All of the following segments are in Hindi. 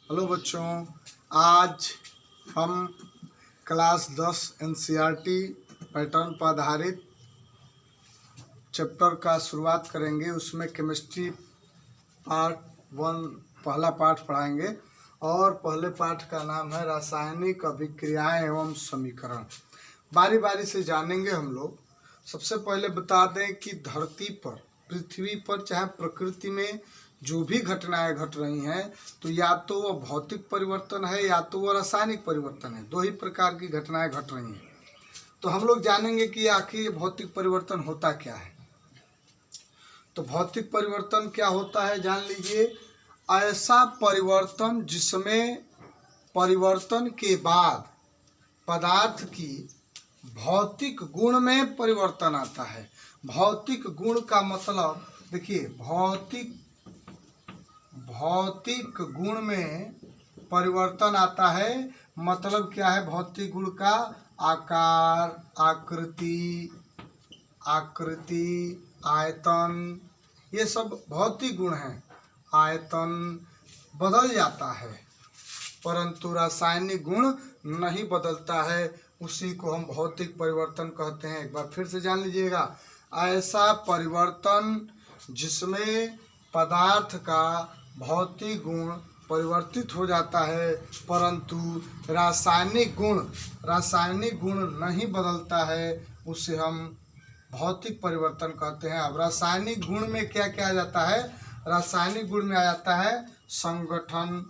हेलो बच्चों, आज हम क्लास 10 एनसीईआरटी पैटर्न पर आधारित चैप्टर का शुरुआत करेंगे। उसमें केमिस्ट्री पार्ट 1 पहला पाठ पढ़ाएंगे और पहले पाठ का नाम है रासायनिक अभिक्रियाएं एवं समीकरण। बारी बारी से जानेंगे हम लोग। सबसे पहले बता दें कि धरती पर, पृथ्वी पर, चाहे प्रकृति में जो भी घटनाएं घट रही हैं तो या तो वह भौतिक परिवर्तन है या तो वह रासायनिक परिवर्तन है। दो ही प्रकार की घटनाएं घट रही हैं। तो हम लोग जानेंगे कि आखिर भौतिक परिवर्तन होता क्या है। तो भौतिक परिवर्तन क्या होता है जान लीजिए। ऐसा परिवर्तन जिसमें परिवर्तन के बाद पदार्थ की भौतिक गुण में परिवर्तन आता है। भौतिक गुण का मतलब देखिए, भौतिक गुण में परिवर्तन आता है। मतलब क्या है भौतिक गुण का? आकार, आकृति, आयतन, ये सब भौतिक गुण हैं। आयतन बदल जाता है परंतु रासायनिक गुण नहीं बदलता है। उसी को हम भौतिक परिवर्तन कहते हैं। एक बार फिर से जान लीजिएगा। ऐसा परिवर्तन जिसमें पदार्थ का भौतिक गुण परिवर्तित हो जाता है परंतु रासायनिक गुण नहीं बदलता है, उसे हम भौतिक परिवर्तन कहते हैं। अब रासायनिक गुण में क्या क्या आ जाता है? रासायनिक गुण में आ जाता है संगठन,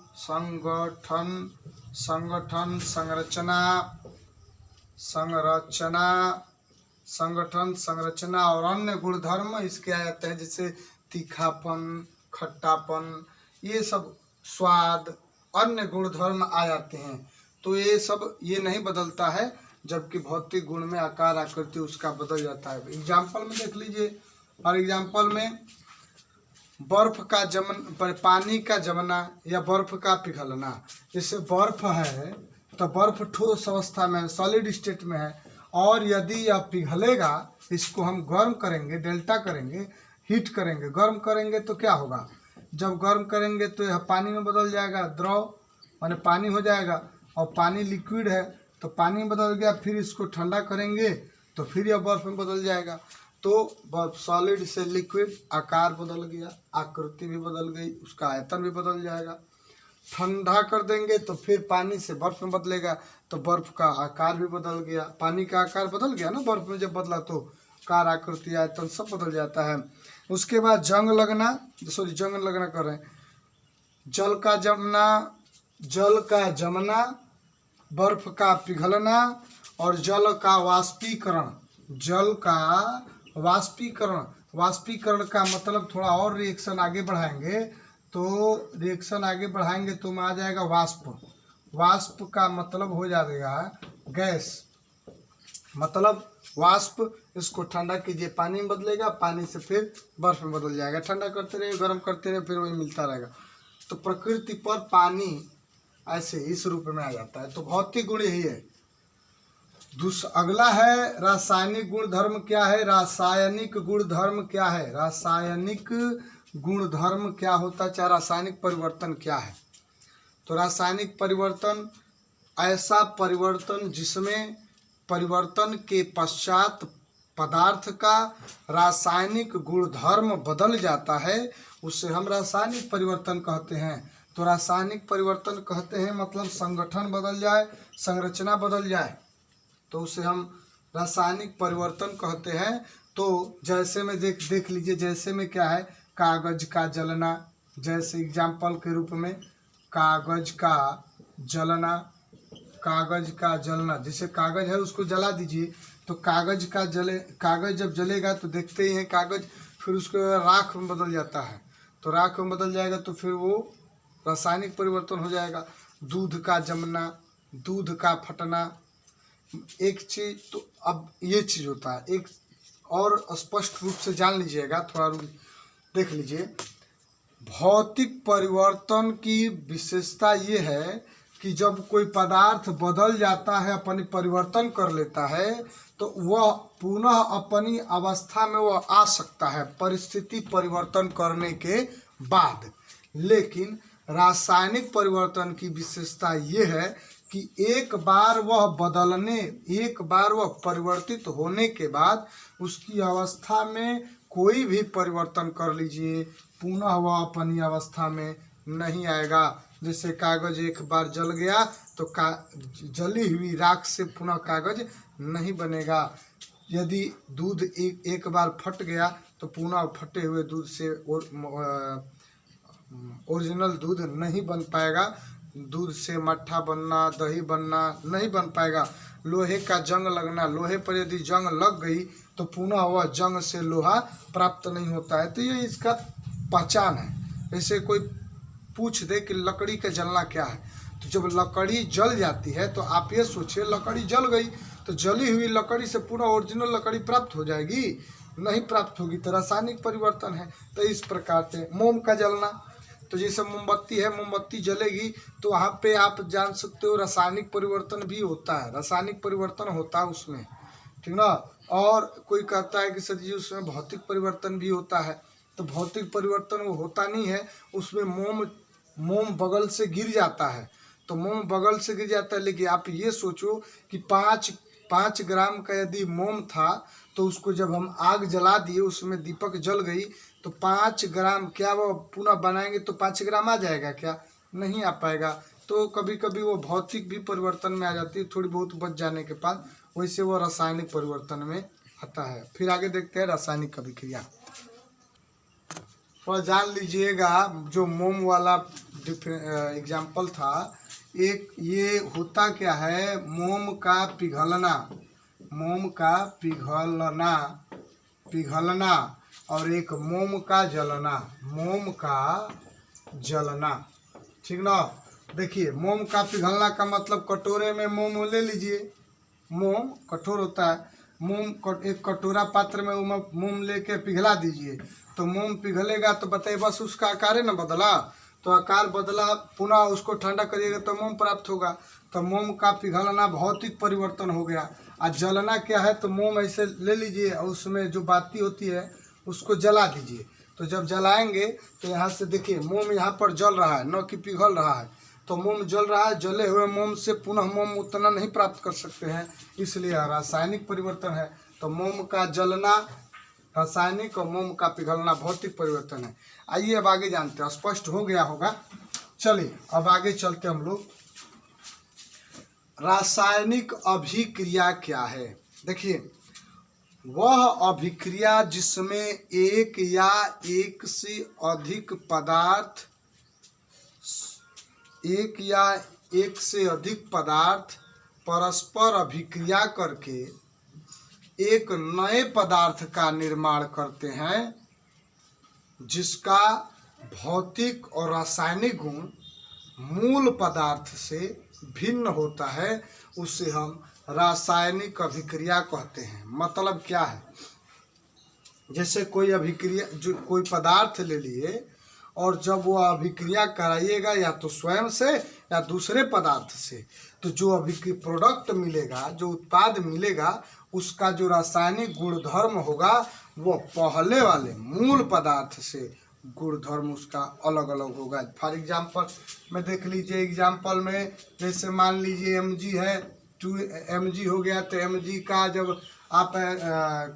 संरचना और अन्य गुणधर्म इसके आ जाते हैं, जैसे तीखापन, खट्टापन, ये सब, स्वाद, अन्य गुणधर्म आ जाते हैं। तो ये सब ये नहीं बदलता है, जबकि भौतिक गुण में आकार, आकृति उसका बदल जाता है। एग्जाम्पल में देख लीजिए। फॉर एग्जाम्पल में बर्फ का पानी का जमना या बर्फ का पिघलना। जैसे बर्फ है तो बर्फ ठोस अवस्था में है, सॉलिड स्टेट में है, और यदि यह पिघलेगा, इसको हम गर्म करेंगे, डेल्टा करेंगे, हीट करेंगे, गर्म करेंगे तो क्या होगा? जब गर्म करेंगे तो यह पानी में बदल जाएगा, द्रव माने पानी हो जाएगा, और पानी लिक्विड है तो पानी बदल गया। फिर इसको ठंडा करेंगे तो फिर यह बर्फ में बदल जाएगा। तो बर्फ सॉलिड से लिक्विड, आकार बदल गया, आकृति भी बदल गई, उसका आयतन भी बदल जाएगा। ठंडा कर देंगे तो फिर पानी से बर्फ में बदलेगा तो बर्फ का आकार भी बदल गया। पानी का आकार बदल गया ना, बर्फ में जब बदला तो आकार, आकृति, आयतन सब बदल जाता है। उसके बाद जंग लगना कर रहे हैं। जल का जमना, बर्फ का पिघलना और जल का वाष्पीकरण का मतलब थोड़ा और रिएक्शन आगे बढ़ाएंगे तो में आ जाएगा वाष्प का मतलब हो जाएगा गैस, मतलब वाष्प। इसको ठंडा कीजिए, पानी में बदलेगा, पानी से फिर बर्फ में बदल जाएगा। ठंडा करते रहे, गर्म करते रहे, फिर वही मिलता रहेगा। तो प्रकृति पर पानी ऐसे इस रूप में आ जाता है। तो भौतिक गुण यही है। अगला है रासायनिक गुणधर्म क्या है? रासायनिक गुणधर्म क्या है? रासायनिक गुणधर्म क्या होता है, चाहे रासायनिक परिवर्तन क्या है? तो रासायनिक परिवर्तन ऐसा परिवर्तन जिसमें परिवर्तन के पश्चात पदार्थ का रासायनिक गुणधर्म बदल जाता है, उसे हम रासायनिक परिवर्तन कहते हैं। तो रासायनिक परिवर्तन कहते हैं मतलब संगठन बदल जाए, संरचना बदल जाए, तो उसे हम रासायनिक परिवर्तन कहते हैं। तो जैसे में देख लीजिए, जैसे में क्या है? कागज का जलना, जैसे एग्जाम्पल के रूप में कागज का जलना, जैसे कागज है उसको जला दीजिए तो कागज जब जलेगा तो देखते ही हैं कागज, फिर उसको राख में बदल जाता है। तो राख में बदल जाएगा तो फिर वो रासायनिक परिवर्तन हो जाएगा। दूध का जमना, दूध का फटना, एक चीज। तो अब ये चीज होता है। एक और स्पष्ट रूप से जान लीजिएगा, थोड़ा देख लीजिए। भौतिक परिवर्तन की विशेषता ये है कि जब कोई पदार्थ बदल जाता है, अपनी परिवर्तन कर लेता है, तो वह पुनः अपनी अवस्था में वह आ सकता है परिस्थिति परिवर्तन करने के बाद। लेकिन रासायनिक परिवर्तन की विशेषता ये है कि एक बार वह परिवर्तित होने के बाद उसकी अवस्था में कोई भी परिवर्तन कर लीजिए, पुनः वह अपनी अवस्था में नहीं आएगा। जैसे कागज एक बार जल गया तो जली हुई राख से पुनः कागज नहीं बनेगा। यदि दूध एक बार फट गया तो पुनः फटे हुए दूध से ओरिजिनल दूध नहीं बन पाएगा। दूध से मट्ठा बनना, दही बनना नहीं बन पाएगा। लोहे का जंग लगना, लोहे पर यदि जंग लग गई तो पुनः वह जंग से लोहा प्राप्त नहीं होता है। तो ये इसका पहचान है। जैसे कोई पूछ दे कि लकड़ी का जलना क्या है, तो जब लकड़ी जल जाती है तो आप ये सोचिए, लकड़ी जल गई तो जली हुई लकड़ी से पुनः ओरिजिनल लकड़ी प्राप्त हो जाएगी? नहीं प्राप्त होगी। तो रासायनिक परिवर्तन है। तो इस प्रकार से मोम का जलना, तो जैसे मोमबत्ती है, मोमबत्ती जलेगी तो वहाँ पे आप जान सकते हो रासायनिक परिवर्तन भी होता है, रासायनिक परिवर्तन होता है उसमें, ठीक ना। और कोई कहता है कि सर जी उसमें भौतिक परिवर्तन भी होता है, तो भौतिक परिवर्तन वो होता नहीं है। उसमें मोम बगल से गिर जाता है, तो मोम बगल से गिर जाता है। लेकिन आप ये सोचो कि 5 ग्राम का यदि मोम था तो उसको जब हम आग जला दिए, उसमें दीपक जल गई, तो 5 ग्राम क्या वो पुनः बनाएंगे तो 5 ग्राम आ जाएगा क्या? नहीं आ पाएगा। तो कभी कभी वो भौतिक भी परिवर्तन में आ जाती है, थोड़ी बहुत बच जाने के बाद, वैसे वो रासायनिक परिवर्तन में आता है। फिर आगे देखते हैं रासायनिक अभिक्रिया। और जान लीजिएगा, जो मोम वाला एग्जाम्पल था, एक ये होता क्या है, मोम का पिघलना और एक मोम का जलना, ठीक ना। देखिए, मोम का पिघलना का मतलब कटोरे में मोम ले लीजिए, मोम कठोर होता है, एक कटोरा पात्र में मोम लेके पिघला दीजिए, तो मोम पिघलेगा तो बताइए, बस उसका आकार है ना बदला, तो आकार बदला, पुनः उसको ठंडा करिएगा तो मोम प्राप्त होगा। तो मोम का पिघलना भौतिक परिवर्तन हो गया। और जलना क्या है, तो मोम ऐसे ले लीजिए और उसमें जो बाती होती है उसको जला दीजिए। तो जब जलाएंगे तो यहाँ से देखिए मोम यहाँ पर जल रहा है, न कि पिघल रहा है। तो मोम जल रहा है, जले हुए मोम से पुनः मोम उतना नहीं प्राप्त कर सकते हैं, इसलिए रासायनिक परिवर्तन है। तो मोम का जलना रासायनिक और मोम का पिघलना भौतिक परिवर्तन है। आइए अब आगे जानते हैं, स्पष्ट हो गया होगा। चलिए अब आगे चलते हम लोग। रासायनिक अभिक्रिया क्या है? देखिए, वह अभिक्रिया जिसमें एक या एक से अधिक पदार्थ परस्पर अभिक्रिया करके एक नए पदार्थ का निर्माण करते हैं, जिसका भौतिक और रासायनिक गुण मूल पदार्थ से भिन्न होता है, उसे हम रासायनिक अभिक्रिया कहते हैं। मतलब क्या है, जैसे कोई पदार्थ ले लिए और जब वो अभिक्रिया कराइएगा या तो स्वयं से या दूसरे पदार्थ से, तो जो प्रोडक्ट मिलेगा, जो उत्पाद मिलेगा, उसका जो रासायनिक गुणधर्म होगा वो पहले वाले मूल पदार्थ से गुणधर्म उसका अलग अलग होगा। फॉर एग्जाम्पल में देख लीजिए, एग्जाम्पल में जैसे मान लीजिए Mg है, 2 Mg हो गया, तो Mg का जब आप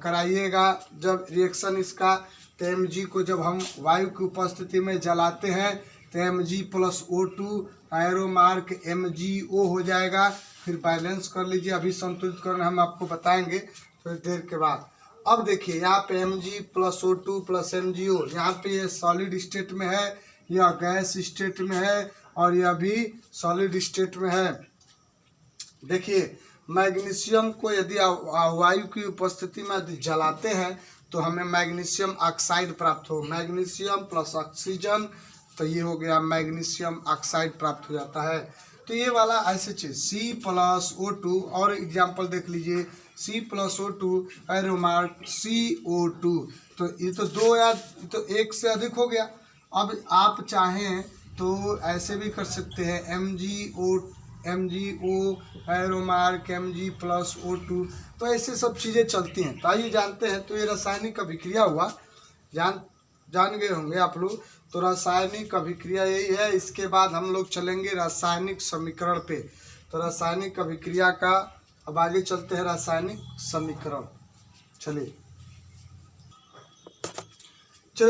कराइएगा जब रिएक्शन इसका, तो Mg को जब हम वायु की उपस्थिति में जलाते हैं तो Mg + O2 arrow mark MgO हो जाएगा। फिर बैलेंस कर लीजिए, अभी संतुलित करना हम आपको बताएंगे थोड़ी देर के बाद। अब देखिए यहाँ पे Mg + O2 + MgO, यहाँ पे ये सॉलिड स्टेट में है, यह गैस स्टेट में है और यह भी सॉलिड स्टेट में है। देखिए, मैग्नीशियम को यदि वायु की उपस्थिति में जलाते हैं तो हमें मैग्नीशियम ऑक्साइड प्राप्त हो, मैग्नीशियम + ऑक्सीजन, तो ये हो गया मैग्नीशियम ऑक्साइड प्राप्त हो जाता है। तो ये वाला ऐसे चीज C + O2, और एग्जाम्पल देख लीजिए, C + O2 arrow mark CO2, तो ये तो 2 या तो 1 से अधिक हो गया। अब आप चाहें तो ऐसे भी कर सकते हैं, MgO arrow mark Mg + O2, तो ऐसे सब चीज़ें चलती हैं। तो आइए जानते हैं। तो ये रासायनिक अभिक्रिया हुआ, जान गए होंगे आप लोग। तो रासायनिक अभिक्रिया यही है। इसके बाद हम लोग चलेंगे रासायनिक समीकरण पे। तो रासायनिक अभिक्रिया का अब आगे चलते हैं रासायनिक समीकरण। चलिए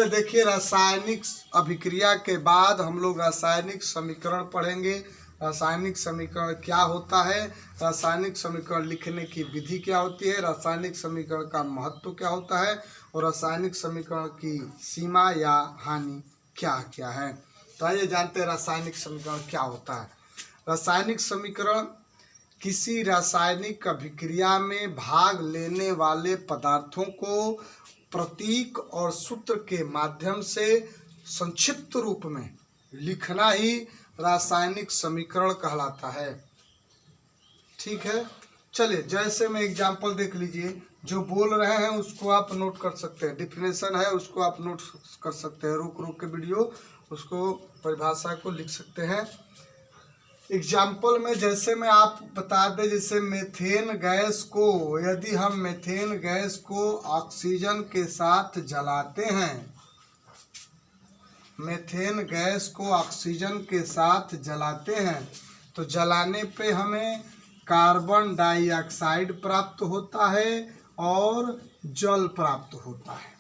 देखिए, रासायनिक अभिक्रिया के बाद हम लोग रासायनिक समीकरण पढ़ेंगे। रासायनिक समीकरण क्या होता है, रासायनिक समीकरण लिखने की विधि क्या होती है, रासायनिक समीकरण का महत्व क्या होता है, और रासायनिक समीकरण की सीमा या हानि क्या क्या है। तो आइए जानते हैं रासायनिक समीकरण क्या होता है। रासायनिक समीकरण किसी रासायनिक अभिक्रिया में भाग लेने वाले पदार्थों को प्रतीक और सूत्र के माध्यम से संक्षिप्त रूप में लिखना ही रासायनिक समीकरण कहलाता है। ठीक है, चलिए जैसे में एग्जाम्पल देख लीजिए, जो बोल रहे हैं उसको आप नोट कर सकते हैं, डिफिनेशन है उसको आप नोट कर सकते हैं, रुक रुक के वीडियो उसको परिभाषा को लिख सकते हैं। एग्जाम्पल में जैसे में आप बता दें, जैसे मेथेन गैस को, यदि हम मेथेन गैस को ऑक्सीजन के साथ जलाते हैं, मेथेन गैस को ऑक्सीजन के साथ जलाते हैं, तो जलाने पे हमें कार्बन डाइऑक्साइड प्राप्त होता है और जल प्राप्त होता है।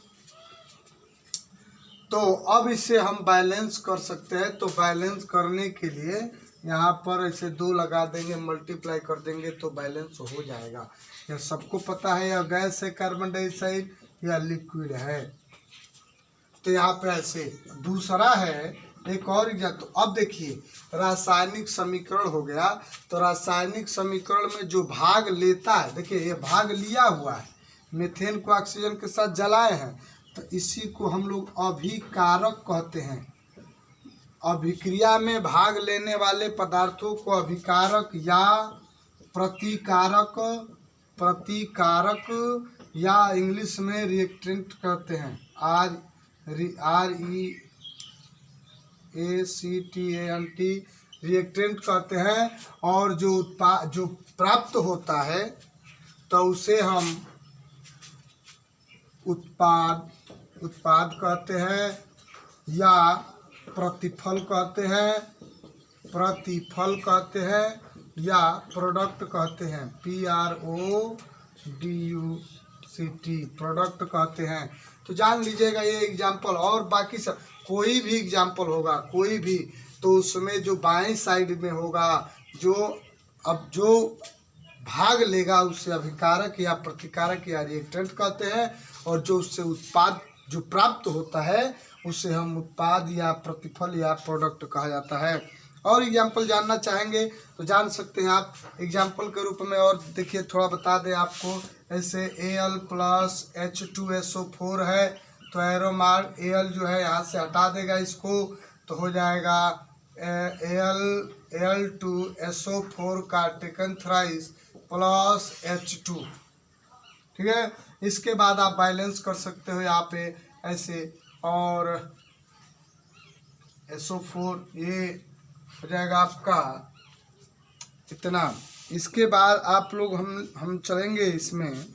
तो अब इसे हम बैलेंस कर सकते हैं। तो बैलेंस करने के लिए यहाँ पर ऐसे 2 लगा देंगे, मल्टीप्लाई कर देंगे तो बैलेंस हो जाएगा। यह सबको पता है, यह गैस है कार्बन डाइऑक्साइड, या लिक्विड है। तो यहाँ पे ऐसे दूसरा है एक और एग्जाम्पल। तो अब देखिए रासायनिक समीकरण हो गया। तो रासायनिक समीकरण में जो भाग लेता है, देखिए ये भाग लिया हुआ है, मीथेन को ऑक्सीजन के साथ जलाए हैं, तो इसी को हम लोग अभिकारक कहते हैं। अभिक्रिया में भाग लेने वाले पदार्थों को अभिकारक या प्रतिकारक या इंग्लिश में रिएक्टेंट कहते हैं, REACTANT रिएक्टेंट कहते हैं। और जो प्राप्त होता है तो उसे हम उत्पाद कहते हैं या प्रतिफल कहते हैं या प्रोडक्ट कहते हैं, PRODUCT प्रोडक्ट कहते हैं। तो जान लीजिएगा ये एग्जाम्पल, और बाकी सब कोई भी एग्जाम्पल होगा कोई भी, तो उसमें जो बाएं साइड में होगा जो भाग लेगा उसे अभिकारक या प्रतिकारक या रिएक्टेंट कहते हैं, और जो उससे उत्पाद जो प्राप्त होता है उसे हम उत्पाद या प्रतिफल या प्रोडक्ट कहा जाता है। और एग्जाम्पल जानना चाहेंगे तो जान सकते हैं आप एग्जाम्पल के रूप में। और देखिए थोड़ा बता दें आपको, ऐसे Al+H2SO4 है, तो एरो मार्क Al जो है यहाँ से हटा देगा इसको, तो हो जाएगा Al2SO4 का टेकन थ्राइस प्लस H2। ठीक है, इसके बाद आप बैलेंस कर सकते हो यहाँ पे ऐसे, और SO4 ये हो जाएगा आपका इतना। इसके बाद आप लोग हम चलेंगे इसमें,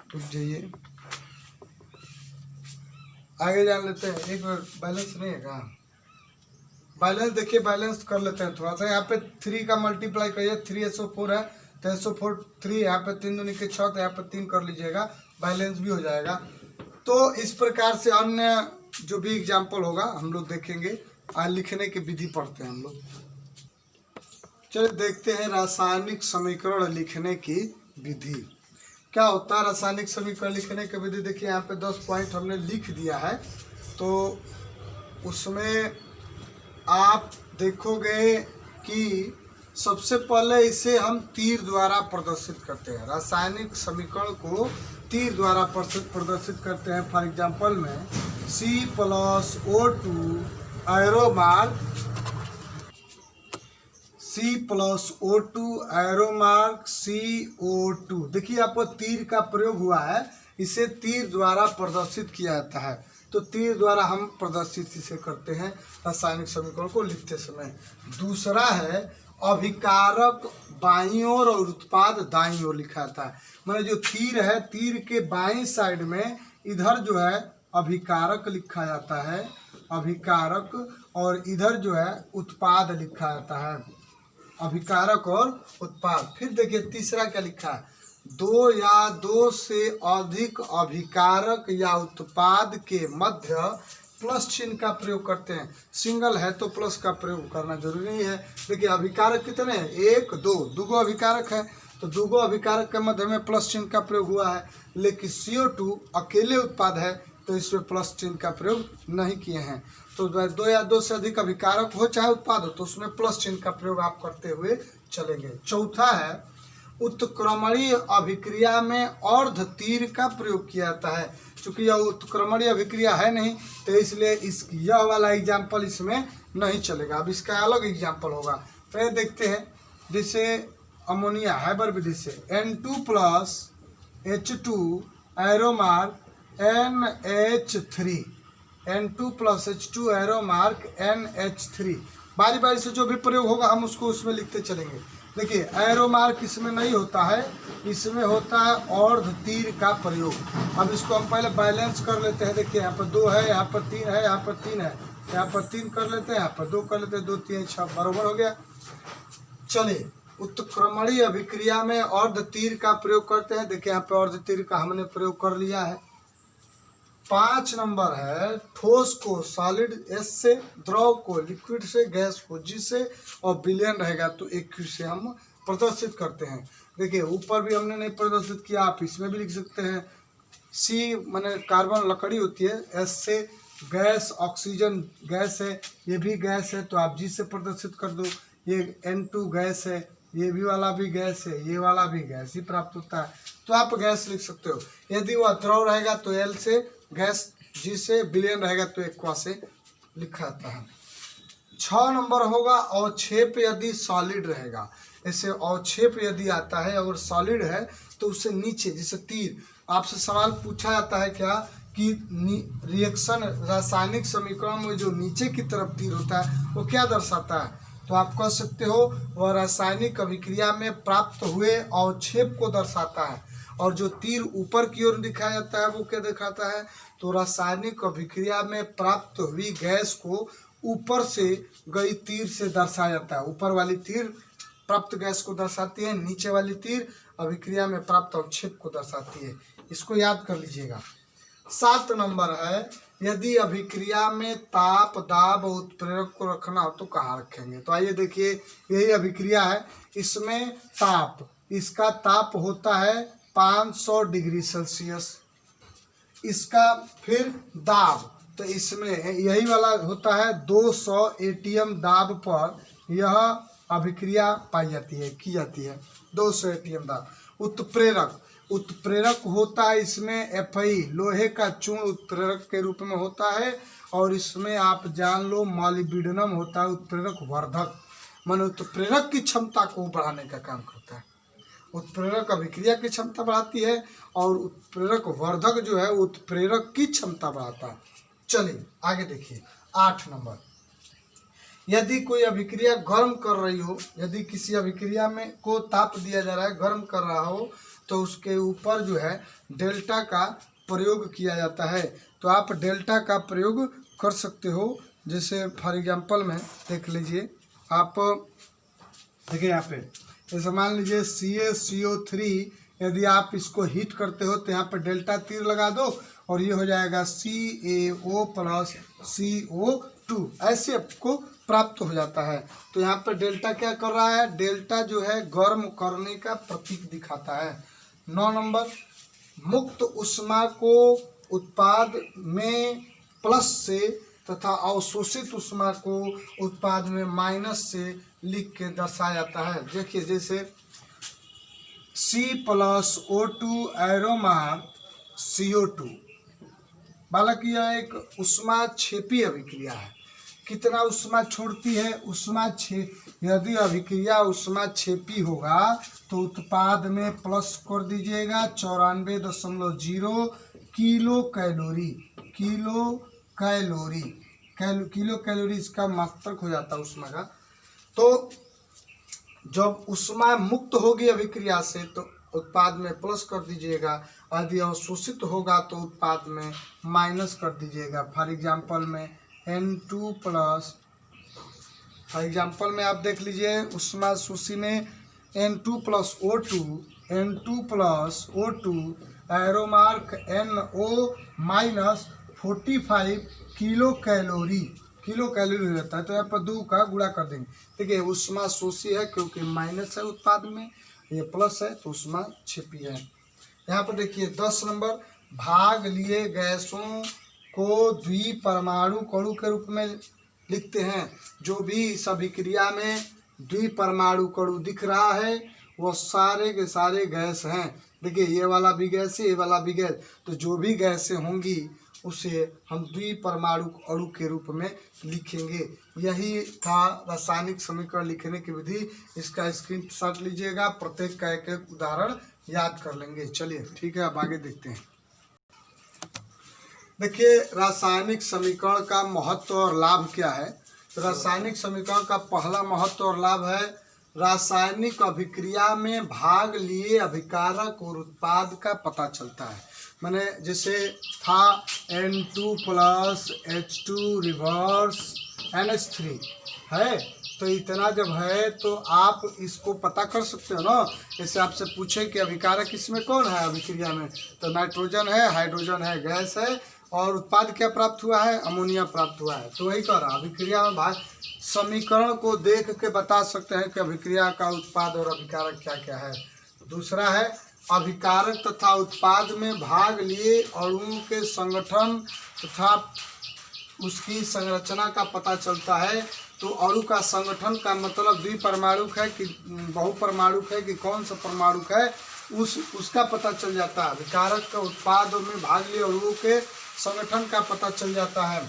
रुक जाइए आगे जान लेते हैं। एक बार बैलेंस नहीं है क्या, बैलेंस देखिए बैलेंस कर लेते हैं थोड़ा सा। यहाँ पे 3 का मल्टीप्लाई करिए, 3SO4 है तो SO4 3, यहाँ पे 3 दूनी के 6, तो यहाँ पे 3 कर लीजिएगा, बैलेंस भी हो जाएगा। तो इस प्रकार से अन्य जो भी एग्जाम्पल होगा हम लोग देखेंगे। आज लिखने की विधि पढ़ते हैं हम लोग। चलिए देखते हैं रासायनिक समीकरण लिखने की विधि क्या होता है। रासायनिक समीकरण लिखने की विधि देखिए, यहाँ पे 10 पॉइंट हमने लिख दिया है, तो उसमें आप देखोगे कि सबसे पहले इसे हम तीर द्वारा प्रदर्शित करते हैं। रासायनिक समीकरण को तीर द्वारा प्रदर्शित करते हैं। फॉर एग्जांपल में C+O2 एरो मार्क CO2। देखिए आपको तीर का प्रयोग हुआ है, इसे तीर द्वारा प्रदर्शित किया जाता है। तो तीर द्वारा हम प्रदर्शित इसे करते हैं रासायनिक समीकरण को लिखते समय। दूसरा है अभिकारक बाईं ओर और उत्पाद दाईं ओर लिखा जाता है। मैंने जो तीर है, तीर के बाईं साइड में इधर जो है अभिकारक लिखा जाता है, अभिकारक, और इधर जो है उत्पाद लिखा जाता है, अभिकारक और उत्पाद। फिर देखिए तीसरा क्या लिखा है, दो या दो से अधिक अभिकारक या उत्पाद के मध्य प्लस चिन्ह का प्रयोग करते हैं। सिंगल है तो प्लस का प्रयोग करना जरूरी है। देखिए अभिकारक कितने हैं, एक दो, दुगो अभिकारक है तो दुगो अभिकारक के मध्य में प्लस चिन्ह का प्रयोग हुआ है। लेकिन CO2 अकेले उत्पाद है तो इसमें प्लस चिन्ह का प्रयोग नहीं किए हैं। तो दो या दो से अधिक अभिकारक हो चाहे उत्पाद हो तो उसमें प्लस चिन्ह का प्रयोग आप करते हुए चलेंगे। चौथा है उत्क्रमणीय अभिक्रिया में अर्ध तीर का प्रयोग किया जाता है। चूंकि यह उत्क्रमणीय अभिक्रिया है नहीं तो इसलिए यह वाला एग्जाम्पल इसमें नहीं चलेगा। अब इसका अलग एग्जाम्पल होगा। फिर देखते हैं, जैसे अमोनिया हैबर विधि से N2 plus H2 arrow mark NH3, N2 plus H2 arrow mark NH3। बारी बारी से जो भी प्रयोग होगा हम उसको उसमें लिखते चलेंगे। देखिए एरो मार्क इसमें नहीं होता है, इसमें होता है अर्ध तीर का प्रयोग। अब इसको हम पहले बैलेंस कर लेते हैं। देखिए यहाँ पर 2 है, यहाँ पर 3 है, यहाँ पर 3 है, यहाँ पर 3 कर लेते हैं, यहाँ पर 2 कर लेते हैं, 2 3 6 बराबर हो गया। चलिए उत्क्रमणीय अभिक्रिया में अर्ध तीर का प्रयोग करते हैं। देखिए यहाँ पे अर्ध तीर का हमने प्रयोग कर लिया है। 5 नंबर है ठोस को सॉलिड S से, द्रव को लिक्विड से, गैस को G से, और विलयन रहेगा तो एक से हम प्रदर्शित करते हैं। देखिए ऊपर भी हमने नहीं प्रदर्शित किया, आप इसमें भी लिख सकते हैं। C माने कार्बन लकड़ी होती है, S से गैस, ऑक्सीजन गैस है, ये भी गैस है तो आप G से प्रदर्शित कर दो। ये N2 गैस है, ये भी वाला भी गैस है, ये वाला भी गैस ही प्राप्त होता है तो आप गैस लिख सकते हो। यदि वह द्रव रहेगा तो L से, गैस G से, विलयन रहेगा तो एक्वा से लिखा जाता है। 6 नंबर होगा अवक्षेप यदि सॉलिड रहेगा। ऐसे अवक्षेप यदि आता है और सॉलिड है तो उससे नीचे, जैसे तीर, आपसे सवाल पूछा जाता है क्या कि रिएक्शन रासायनिक समीकरण में जो नीचे की तरफ तीर होता है वो क्या दर्शाता है, तो आप कह सकते हो वह रासायनिक अभिक्रिया में प्राप्त हुए अवक्षेप को दर्शाता है। और जो तीर ऊपर की ओर दिखाया जाता है वो क्या दिखाता है, तो रासायनिक अभिक्रिया में प्राप्त हुई गैस को ऊपर से गई तीर से दर्शाया जाता है। ऊपर वाली तीर प्राप्त गैस को दर्शाती है, नीचे वाली तीर अभिक्रिया में प्राप्त अवक्षेप को दर्शाती है। इसको याद कर लीजिएगा। 7 नंबर है यदि अभिक्रिया में ताप, दाब और उत्प्रेरक को रखना हो तो कहाँ रखेंगे। तो आइए देखिए, यही अभिक्रिया है, इसमें ताप, इसका ताप होता है 500 डिग्री सेल्सियस। इसका फिर दाब, तो इसमें यही वाला होता है 200 ATM दाब पर यह अभिक्रिया पाई जाती है, की जाती है 200 ATM दाब। उत्प्रेरक, उत्प्रेरक होता है इसमें Fe, लोहे का चूर्ण उत्प्रेरक के रूप में होता है। और इसमें आप जान लो मॉलिब्डेनम होता है उत्प्रेरक वर्धक, माने उत्प्रेरक की क्षमता को बढ़ाने का काम करता है। उत्प्रेरक अभिक्रिया की क्षमता बढ़ाती है और उत्प्रेरक वर्धक जो है उत्प्रेरक की क्षमता बढ़ाता है। चलिए आगे देखिए 8 नंबर, यदि कोई अभिक्रिया गर्म कर रही हो, यदि किसी अभिक्रिया में को ताप दिया जा रहा है, गर्म कर रहा हो, तो उसके ऊपर जो है डेल्टा का प्रयोग किया जाता है। तो आप डेल्टा का प्रयोग कर सकते हो। जैसे फॉर एग्जांपल में देख लीजिए, आप देखिए यहाँ पे जैसे मान लीजिए CaCO3, यदि आप इसको हीट करते हो तो यहाँ पे डेल्टा तीर लगा दो और ये हो जाएगा CaO प्लस CO2, ऐसे आपको प्राप्त हो जाता है। तो यहाँ पे डेल्टा क्या कर रहा है, डेल्टा जो है गर्म करने का प्रतीक दिखाता है। 9 नंबर, मुक्त ऊष्मा को उत्पाद में प्लस से तथा अवशोषित ऊष्मा को उत्पाद में माइनस से लिख के दर्शाया जाता है। देखिए जैसे C+O2 एरोमार CO2, हालांकि यह एक ऊष्मा क्षेपी अभिक्रिया है। कितना ऊष्मा छोड़ती है, ऊष्मा यदि अभिक्रिया ऊष्मा क्षेपी होगा तो उत्पाद में प्लस कर दीजिएगा 94.0 किलो कैलोरी, किलो कैलोरी इसका मात्रक हो जाता है ऊष्मा का। तो जब ऊष्मा मुक्त होगी अभिक्रिया से तो उत्पाद में प्लस कर दीजिएगा, यदि अवशोषित होगा तो उत्पाद में माइनस कर दीजिएगा। फॉर एग्जाम्पल में N2 प्लस, फॉर एग्जाम्पल में आप देख लीजिए उष्मा शोषी में N2 plus O2 arrow mark NO minus 45 kilo calorie रहता है, तो यहाँ पर 2 का गुणा कर देंगे। देखिए उष्मा शोषी है क्योंकि माइनस है उत्पाद में, ये प्लस है तो उष्मा छिपी है। यहाँ पर देखिए 10 नंबर, भाग लिए गैसों को द्विपरमाणु कणु के रूप में लिखते हैं। जो भी इस अभिक्रिया में द्विपरमाणु कणु दिख रहा है वो सारे के सारे गैस हैं। देखिए ये वाला भी गैस है, ये वाला भी गैस, तो जो भी गैसें होंगी उसे हम द्विपरमाणु अणु के रूप में लिखेंगे। यही था रासायनिक समीकरण लिखने की विधि। इसका स्क्रीनशॉट लीजिएगा, प्रत्येक का एक एक उदाहरण याद कर लेंगे। चलिए ठीक है, अब आगे देखते हैं। देखिए रासायनिक समीकरण का महत्व और लाभ क्या है। तो रासायनिक समीकरण का पहला महत्व और लाभ है, रासायनिक अभिक्रिया में भाग लिए अभिकारक और उत्पाद का पता चलता है। मैंने जैसे था N2 plus H2 reverse NH3 है, तो इतना जब है तो आप इसको पता कर सकते हो ना। जैसे आपसे पूछे कि अभिकारक इसमें कौन है अभिक्रिया में, तो नाइट्रोजन है, हाइड्रोजन है, गैस है, और उत्पाद क्या प्राप्त हुआ है, अमोनिया प्राप्त हुआ है। तो वही कह रहा अभिक्रिया में भाग समीकरण को देख के बता सकते हैं कि अभिक्रिया का उत्पाद और अभिकारक क्या क्या है। दूसरा है अभिकारक तथा उत्पाद में भाग लिए अणुओं के संगठन तथा उसकी संरचना का पता चलता है। तो अणु का संगठन का मतलब द्विपरमाणुक है कि बहुपरमाणुक है कि कौन सा परमाणुक है, उसका पता चल जाता है। अभिकारक का उत्पाद में भाग लिए अणुओं के संगठन का पता चल जाता है।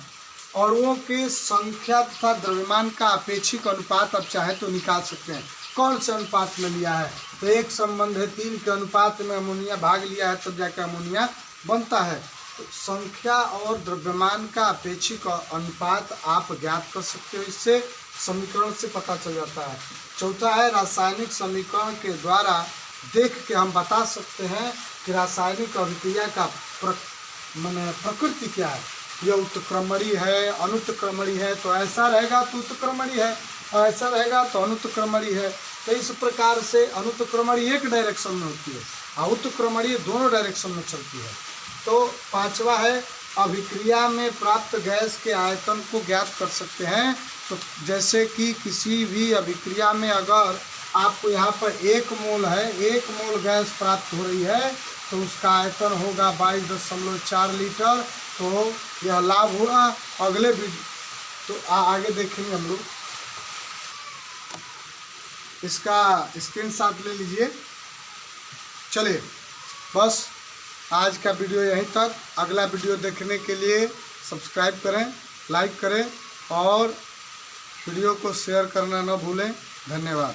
अणुओं की संख्या तथा द्रव्यमान का अपेक्षिक अनुपात आप चाहे तो निकाल सकते हैं। कौन से अनुपात में लिया है, तो 1:3 के अनुपात में अमोनिया भाग लिया है, तब जाकर अमोनिया बनता है। तो संख्या और द्रव्यमान का अपेक्षिक अनुपात आप ज्ञात कर सकते हो, इससे समीकरण से पता चल जाता है। चौथा है रासायनिक समीकरण के द्वारा देख के हम बता सकते हैं कि रासायनिक अभिक्रिया का प्रकृति क्या है। यह उत्क्रमणीय है, अनुत्क्रमणीय है, तो ऐसा रहेगा तो उत्क्रमणीय है, और ऐसा रहेगा तो अनुत्क्रमणीय है। तो इस प्रकार से अनुत्क्रमणीय एक डायरेक्शन में होती है और उत्क्रमणीय दोनों डायरेक्शन में चलती है। तो पांचवा है अभिक्रिया में प्राप्त गैस के आयतन को ज्ञात कर सकते हैं। तो जैसे कि किसी भी अभिक्रिया में अगर आपको यहाँ पर 1 मोल है, 1 मोल गैस प्राप्त हो रही है, तो उसका आयतन होगा 22.4 लीटर। तो यह लाभ हुआ। अगले तो आगे देखेंगे हम लोग, इसका स्क्रीनशॉट ले लीजिए। चलिए बस आज का वीडियो यहीं तक। अगला वीडियो देखने के लिए सब्सक्राइब करें, लाइक करें और वीडियो को शेयर करना न भूलें। धन्यवाद।